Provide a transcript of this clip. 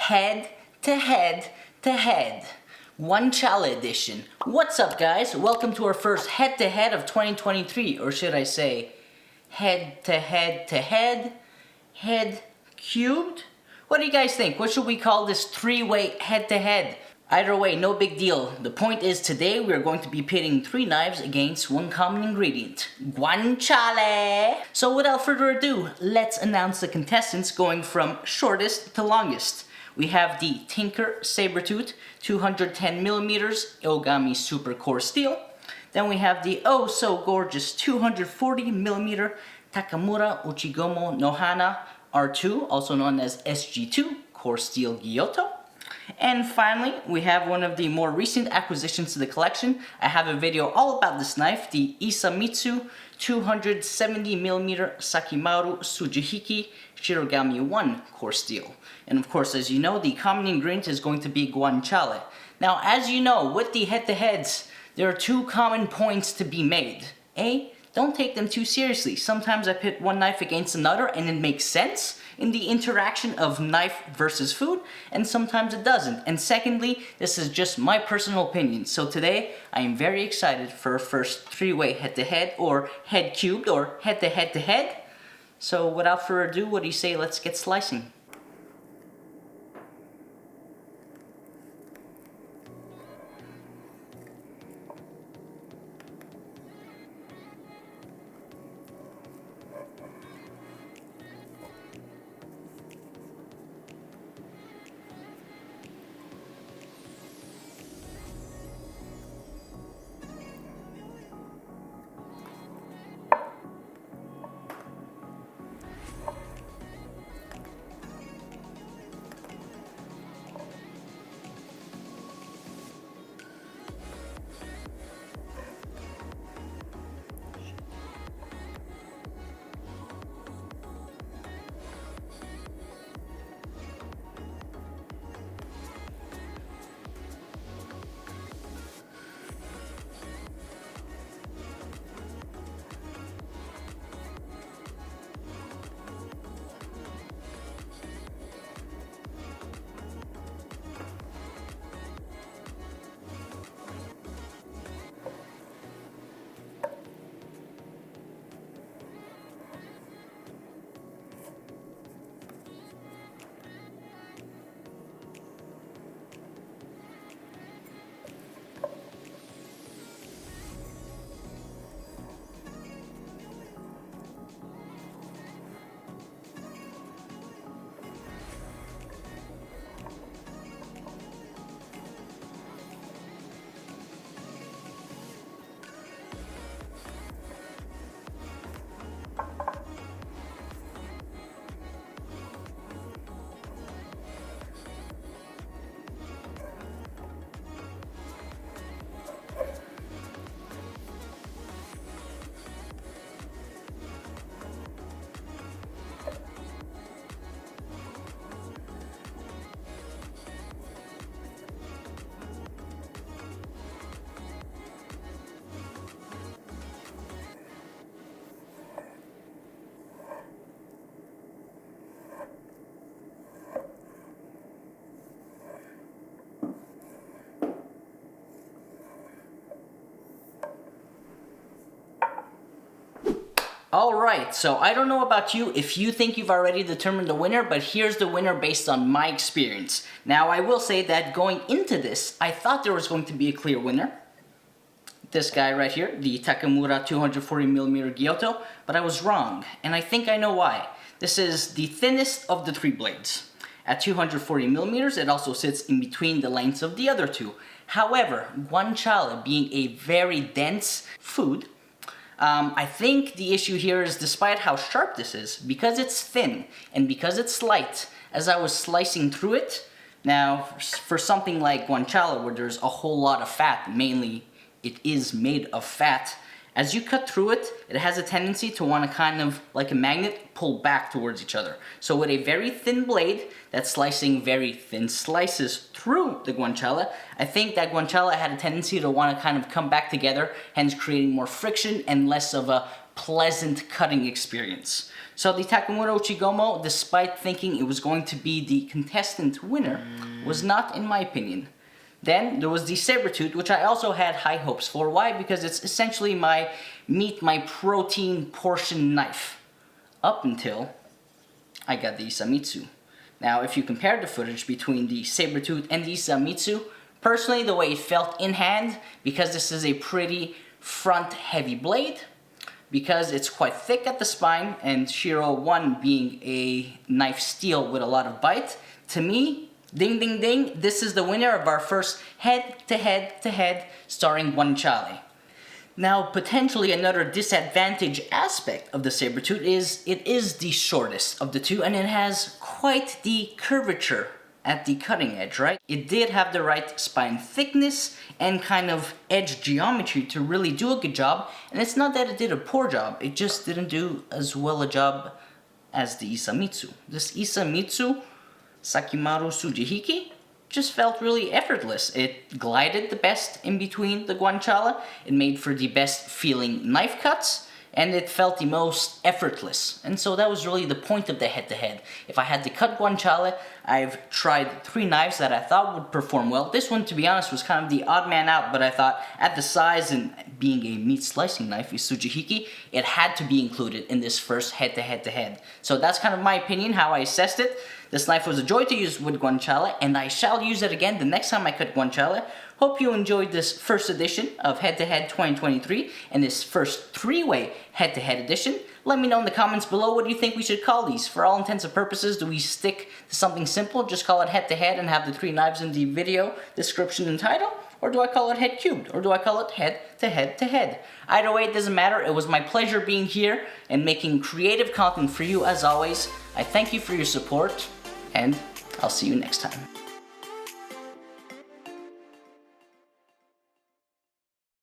Head to Head to Head, Guanciale edition. What's up, guys? Welcome to our first Head to Head of 2023, or should I say, Head to Head to Head, Head cubed? What do you guys think? What should we call this three-way head to head? Either way, no big deal. The point is today we are going to be pitting three knives against one common ingredient, guanciale. So without further ado, let's announce the contestants going from shortest to longest. We have the Tinker Sabertooth 210mm Ogami Super Core Steel. Then we have the oh so gorgeous 240mm Takamura Uchigumo no Hana R2, also known as SG2 Core Steel Gyuto. And finally, we have one of the more recent acquisitions to the collection. I have a video all about this knife, the Isamitsu 270mm sakimaru sujihiki Shirogami 1 Core Steel. And of course, as you know, the common ingredient is going to be guanciale. Now, as you know, with the head-to-heads, there are two common points to be made. A, don't take them too seriously. Sometimes I pit one knife against another and it makes sense in the interaction of knife versus food, and sometimes it doesn't. And secondly, this is just my personal opinion. So today, I am very excited for our first three-way head-to-head, or head cubed, or head-to-head-to-head. So without further ado, what do you say, let's get slicing. Alright, so I don't know about you if you think you've already determined the winner, but here's the winner based on my experience. Now, I will say that going into this, I thought there was going to be a clear winner. This guy right here, the Takamura 240mm Gyuto, but I was wrong, and I think I know why. This is the thinnest of the three blades. At 240mm, it also sits in between the lengths of the other two. However, guanciale being a very dense food, I think the issue here is, despite how sharp this is, because it's thin and because it's light, as I was slicing through it, now for something like guanciale where there's a whole lot of fat, mainly it is made of fat, As you cut through it, it has a tendency to want to kind of, like a magnet, pull back towards each other. So with a very thin blade that's slicing very thin slices through the guanciale, I think that guanciale had a tendency to want to kind of come back together, hence creating more friction and less of a pleasant cutting experience. So the Takamura Uchigumo, despite thinking it was going to be the contestant winner, was not, in my opinion. Then there was the Sabre-tooth, which I also had high hopes for. Why? Because it's essentially my meat, my protein portion knife. Up until I got the Isamitsu. Now, if you compare the footage between the Sabre-tooth and the Isamitsu, personally, the way it felt in hand, because this is a pretty front-heavy blade, because it's quite thick at the spine, and Shiro 1 being a knife steel with a lot of bite, to me, ding ding ding, this is the winner of our first head-to-head starring Guanciale. Now, potentially another disadvantage aspect of the Sabre-tooth is it is the shortest of the two, and it has quite the curvature at the cutting edge, right? It did have the right spine thickness and kind of edge geometry to really do a good job, and it's not that it did a poor job, it just didn't do as well a job as the Isamitsu. This Isamitsu sakimaru sujihiki just felt really effortless. It glided the best in between the Guanciale, it made for the best feeling knife cuts, and it felt the most effortless. And so that was really the point of the head-to-head. If I had to cut Guanciale, I've tried 3 knives that I thought would perform well. This one, to be honest, was kind of the odd man out, but I thought at the size and being a meat slicing knife, a sujihiki, it had to be included in this first head-to-head. So that's kind of my opinion, how I assessed it. This knife was a joy to use with Guanciale, and I shall use it again the next time I cut Guanciale. Hope you enjoyed this first edition of Head-to-Head 2023 and this first 3-way head-to-head edition. Let me know in the comments below what do you think we should call these. For all intents and purposes, do we stick to something simple, just call it head-to-head and have the 3 knives in the video description and title? Or do I call it head cubed? Or do I call it head-to-head-to-head? Either way, it doesn't matter. It was my pleasure being here and making creative content for you as always. I thank you for your support, and I'll see you next time.